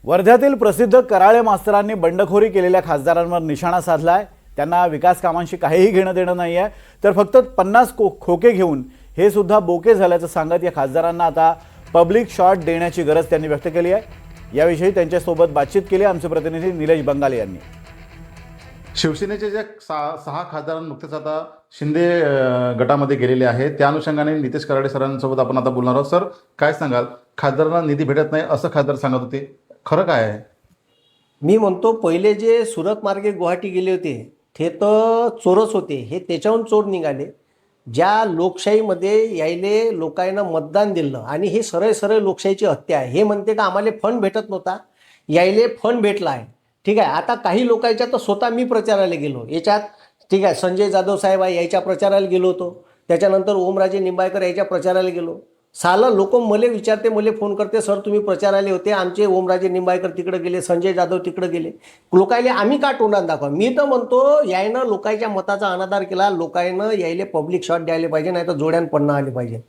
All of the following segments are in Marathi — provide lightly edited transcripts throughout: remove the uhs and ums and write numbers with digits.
वर्ध्यातील प्रसिद्ध कराळे मास्तरांनी बंडखोरी केलेल्या खासदारांवर निशाणा साधलाय। त्यांना विकास कामांशी काहीही घेणं देणं नाहीये, तर फक्त 50 खोके घेऊन हे सुद्धा बोके झाल्याचं सांगत या खासदारांना आता पब्लिक शॉट देण्याची गरज त्यांनी व्यक्त केली आहे। याविषयी त्यांच्यासोबत बातचीत केली आमचे प्रतिनिधी निलेश बंगाले यांनी। शिवसेनेचे जे सहा खासदार नुकतेच आता शिंदे गटामध्ये गेलेले आहेत, त्या अनुषंगाने नितेश कराळे सरांसोबत आपण आता बोलणार आहोत। सर, काय सांगाल? खासदारांना निधी भेटत नाही असं खासदार सांगत होते, खरं काय आहे? मी म्हणतो पहिले जे सुरत मार्गे गुवाहाटी गेले होते ते तर चोरच होते, हे त्याच्याहून चोर निघाले। ज्या लोकशाहीमध्ये यायले लोकांना मतदान दिलं आणि हे सरळ सरळ लोकशाहीची हत्या आहे। हे म्हणते का आम्हाला फंड भेटत नव्हता, यायले फंड भेटला आहे। ठीक आहे, आता काही लोकांच्या तर स्वतः मी प्रचाराला गेलो याच्यात। ठीक आहे, संजय जाधव साहेब आहे याच्या प्रचाराला गेलो होतो, त्याच्यानंतर ओमराजे निंबाळकर याच्या प्रचाराला गेलो। साला लोक मला विचारते, मला फोन करते, सर तुम्ही प्रचाराले होते, आमचे ओमराजे निंबाळकर तिकडे गेले, संजय जाधव तिकडे गेले, लोकायले आम्ही का तोंडात दाखवा? मी तर म्हणतो यायनं लोकांच्या मताचा अनादर केला, लोकांना यायले पब्लिक शॉट द्यायला पाहिजे, नाही तर जोड्यान पडणं आले पाहिजे।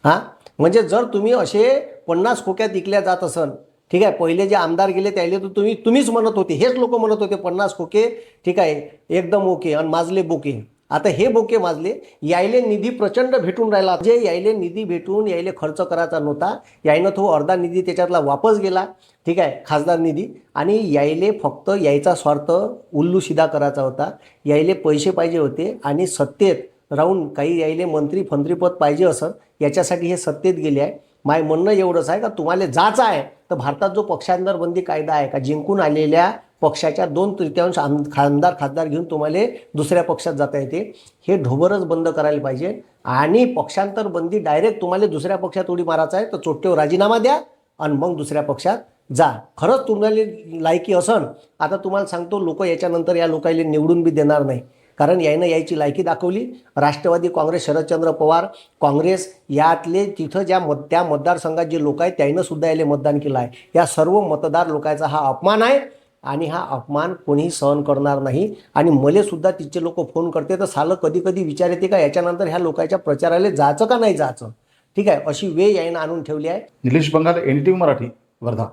हां, म्हणजे जर तुम्ही असे 50 खोक्यात विकल्या जात असन, ठीक आहे, पहिले जे आमदार गेले त्याले तर तुम्हीच म्हणत होते, हेच लोक म्हणत होते 50 खोके ठीक आहे एकदम ओके आणि माजले बोके। आता हे बोके माजले, यायले निधी प्रचंड भेटून राहिला, जे यायले निधी भेटून यायले खर्च करायचा नव्हता, यायनं तो अर्धा निधी त्याच्यातला वापस गेला, ठीक आहे, खासदार निधी। आणि यायले फक्त यायचा स्वार्थ उल्लू सिधा करायचा होता, यायले पैसे पाहिजे होते आणि सत्तेत राहून काही यायले मंत्रीपद पाहिजे असं, याच्यासाठी हे सत्तेत गेले आहे। माय म्हणणं एवढंच आहे का तुम्हाला जायचं आहे तर भारतात जो पक्षांतरबंदी कायदा आहे का, जिंकून आलेल्या पक्षाच्या 2/3 खासदार घेऊन तुम्हाला दुसऱ्या पक्षात जाता येते, हे ढोबरच बंद करायला पाहिजे। आणि पक्षांतरबंदी डायरेक्ट तुम्हाला दुसऱ्या पक्षात उडी मारायचा आहे तर चोट्टेवर राजीनामा द्या आणि मग दुसऱ्या पक्षात जा। खरंच तुम्हाला लायकी असन, आता तुम्हाला सांगतो लोक याच्यानंतर या लोकांना निवडून बी देणार नाही, कारण यानं यायची लायकी दाखवली। राष्ट्रवादी काँग्रेस, शरदचंद्र पवार काँग्रेस यातले तिथं त्या मतदारसंघात जे लोक आहेत त्यानं सुद्धा याले मतदान केलं आहे। या सर्व मतदार लोकांचा हा अपमान आहे आणि हा अपमान कोणीही सहन करणार नाही। आणि मले सुद्धा तिचे लोक फोन करते तर सालं कधी कधी विचार येते का याच्यानंतर ह्या लोकांच्या प्रचाराला जायचं का नाही जायचं। ठीक आहे, अशी वेळ यानं आणून ठेवली आहे। निलेश बंगाले, NTV मराठी, वर्धा।